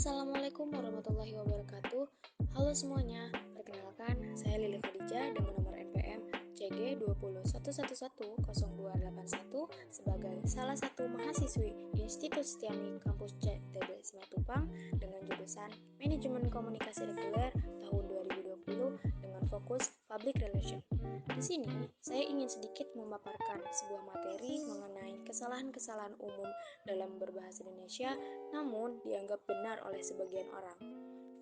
Assalamualaikum warahmatullahi wabarakatuh. Halo semuanya, perkenalkan saya Lili Khadijah dengan nomor NPM CG 201110281 sebagai salah satu mahasiswi Institut Setiami Kampus CTB Simatupang dengan jurusan Manajemen Komunikasi Reguler tahun 2020 dengan fokus Public Relation. Di sini, saya ingin sedikit memaparkan sebuah materi mengenai kesalahan-kesalahan umum dalam berbahasa Indonesia namun dianggap benar oleh sebagian orang.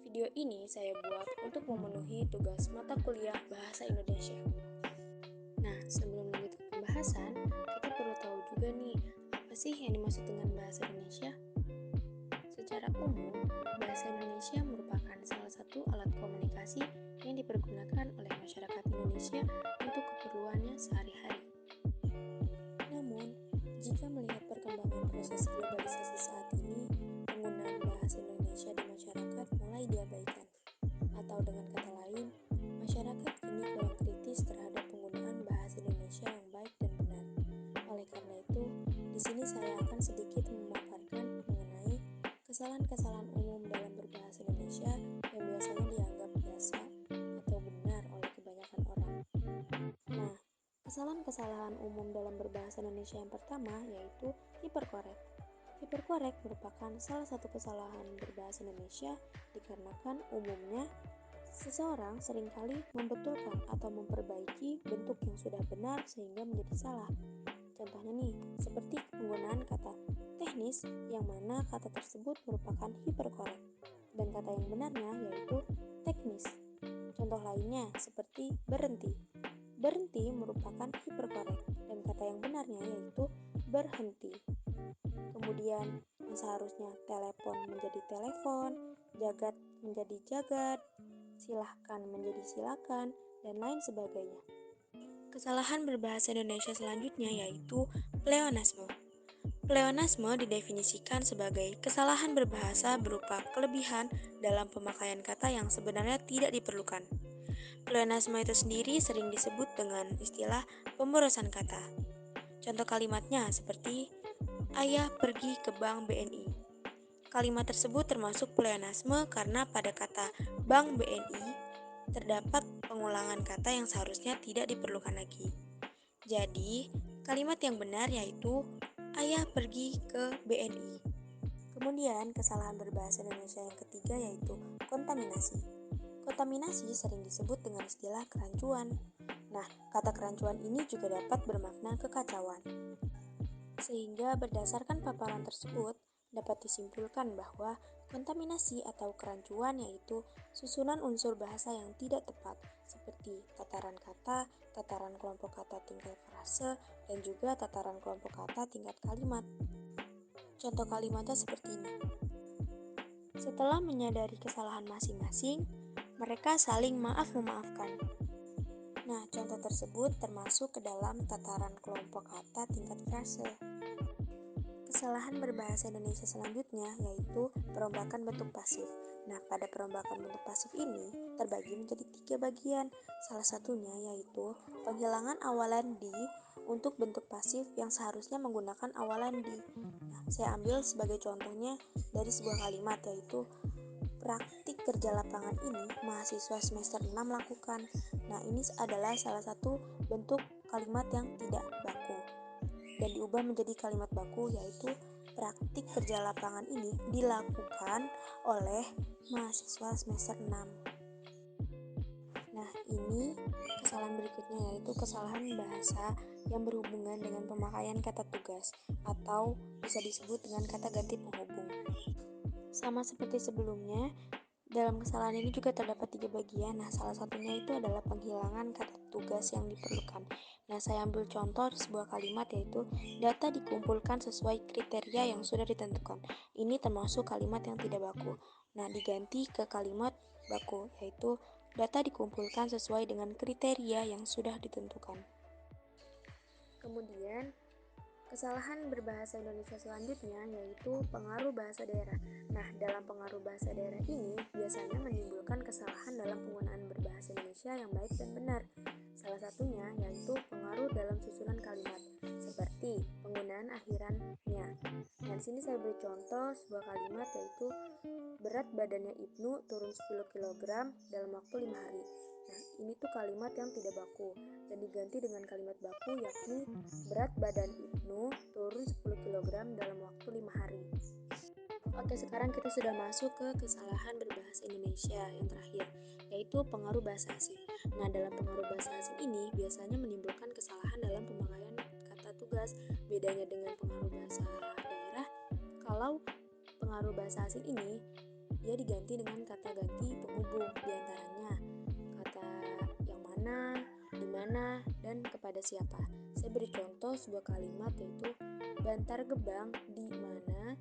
Video ini saya buat untuk memenuhi tugas mata kuliah Bahasa Indonesia. Nah, sebelum lanjut ke pembahasan, kita perlu tahu juga nih, apa sih yang dimaksud dengan Bahasa Indonesia? Secara umum, Bahasa Indonesia merupakan salah satu alat komunikasi yang dipergunakan oleh masyarakat Indonesia untuk keperluannya sehari-hari. Namun, jika melihat perkembangan proses globalisasi saat ini, penggunaan bahasa Indonesia di masyarakat mulai diabaikan. Atau dengan kata lain, masyarakat kini kurang kritis terhadap penggunaan bahasa Indonesia yang baik dan benar. Oleh karena itu, di sini saya akan sedikit memaparkan mengenai kesalahan-kesalahan umum dalam berbahasa Indonesia yang biasanya dianggap biasa atau benar oleh kebanyakan orang. Nah, kesalahan-kesalahan umum dalam berbahasa Indonesia yang pertama yaitu hiperkorek. Hiperkorek merupakan salah satu kesalahan berbahasa Indonesia dikarenakan umumnya seseorang seringkali membetulkan atau memperbaiki bentuk yang sudah benar sehingga menjadi salah. Contohnya nih, seperti penggunaan kata teknis yang mana kata tersebut merupakan hiperkorek dan kata yang benarnya yaitu teknis. Contoh lainnya seperti berhenti. Berhenti merupakan hiperkorek dan kata yang benarnya yaitu berhenti. Kemudian yang seharusnya telepon menjadi telepon, jagat menjadi jagat, silahkan menjadi silakan, dan lain sebagainya. Kesalahan berbahasa Indonesia selanjutnya yaitu pleonasme. Pleonasme didefinisikan sebagai kesalahan berbahasa berupa kelebihan dalam pemakaian kata yang sebenarnya tidak diperlukan. Pleonasme itu sendiri sering disebut dengan istilah pemborosan kata. Contoh kalimatnya seperti ayah pergi ke bank BNI. Kalimat tersebut termasuk pleonasme karena pada kata bank BNI terdapat pengulangan kata yang seharusnya tidak diperlukan lagi. Jadi, kalimat yang benar yaitu ayah pergi ke BNI. Kemudian, kesalahan berbahasa Indonesia yang ketiga yaitu kontaminasi. Kontaminasi sering disebut dengan istilah kerancuan. Nah, kata kerancuan ini juga dapat bermakna kekacauan. Sehingga berdasarkan paparan tersebut, dapat disimpulkan bahwa kontaminasi atau kerancuan yaitu susunan unsur bahasa yang tidak tepat, seperti tataran kata, tataran kelompok kata tingkat frase, dan juga tataran kelompok kata tingkat kalimat. Contoh kalimatnya seperti ini. Setelah menyadari kesalahan masing-masing, mereka saling maaf-memaafkan. Nah, contoh tersebut termasuk ke dalam tataran kelompok kata tingkat frase. Kesalahan berbahasa Indonesia selanjutnya yaitu perombakan bentuk pasif. Nah, pada perombakan bentuk pasif ini terbagi menjadi 3 bagian. Salah satunya yaitu penghilangan awalan di untuk bentuk pasif yang seharusnya menggunakan awalan di. Nah, saya ambil sebagai contohnya dari sebuah kalimat yaitu praktik kerja lapangan ini mahasiswa semester 6 lakukan. Nah, ini adalah salah satu bentuk kalimat yang tidak baku dan diubah menjadi kalimat baku yaitu praktik kerja lapangan ini dilakukan oleh mahasiswa semester 6. Nah, ini kesalahan berikutnya yaitu kesalahan bahasa yang berhubungan dengan pemakaian kata tugas atau bisa disebut dengan kata ganti penghubung. Sama seperti sebelumnya, dalam kesalahan ini juga terdapat 3 bagian. Nah, salah satunya itu adalah penghilangan kata tugas yang diperlukan. Nah, saya ambil contoh sebuah kalimat yaitu data dikumpulkan sesuai kriteria yang sudah ditentukan. Ini termasuk kalimat yang tidak baku. Nah, diganti ke kalimat baku yaitu data dikumpulkan sesuai dengan kriteria yang sudah ditentukan. Kemudian, kesalahan berbahasa Indonesia selanjutnya yaitu pengaruh bahasa daerah. Nah, dalam pengaruh bahasa daerah ini biasanya menimbulkan kesalahan dalam penggunaan berbahasa Indonesia yang baik dan benar. Salah satunya yaitu pengaruh dalam susunan kalimat, seperti penggunaan akhirannya. Nah, di sini saya beri contoh sebuah kalimat yaitu berat badannya Ibnu turun 10 kg dalam waktu 5 hari. Nah, ini tuh kalimat yang tidak baku dan diganti dengan kalimat baku yakni berat badan Ibnu turun 10 kg dalam waktu 5 hari. Oke, sekarang kita sudah masuk ke kesalahan berbahasa Indonesia yang terakhir, yaitu pengaruh bahasa asing. Nah, dalam pengaruh bahasa asing ini biasanya menimbulkan kesalahan dalam pemakaian kata tugas. Bedanya dengan pengaruh bahasa daerah, kalau pengaruh bahasa asing ini dia diganti dengan kata ganti penghubung, diantaranya kata yang mana, di mana, dan kepada siapa. Saya beri contoh sebuah kalimat yaitu Bantar Gebang di mana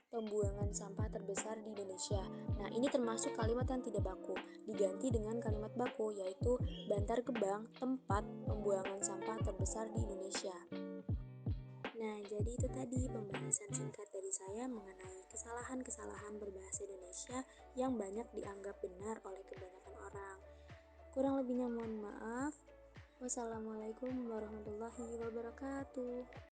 pembuangan sampah terbesar di Indonesia. Nah, ini termasuk kalimat yang tidak baku, diganti dengan kalimat baku yaitu Bantar Gebang tempat pembuangan sampah terbesar di Indonesia. Nah, jadi itu tadi pembahasan singkat dari saya mengenai kesalahan-kesalahan berbahasa Indonesia yang banyak dianggap benar oleh kebanyakan orang. Kurang lebihnya mohon maaf. Wassalamualaikum warahmatullahi wabarakatuh.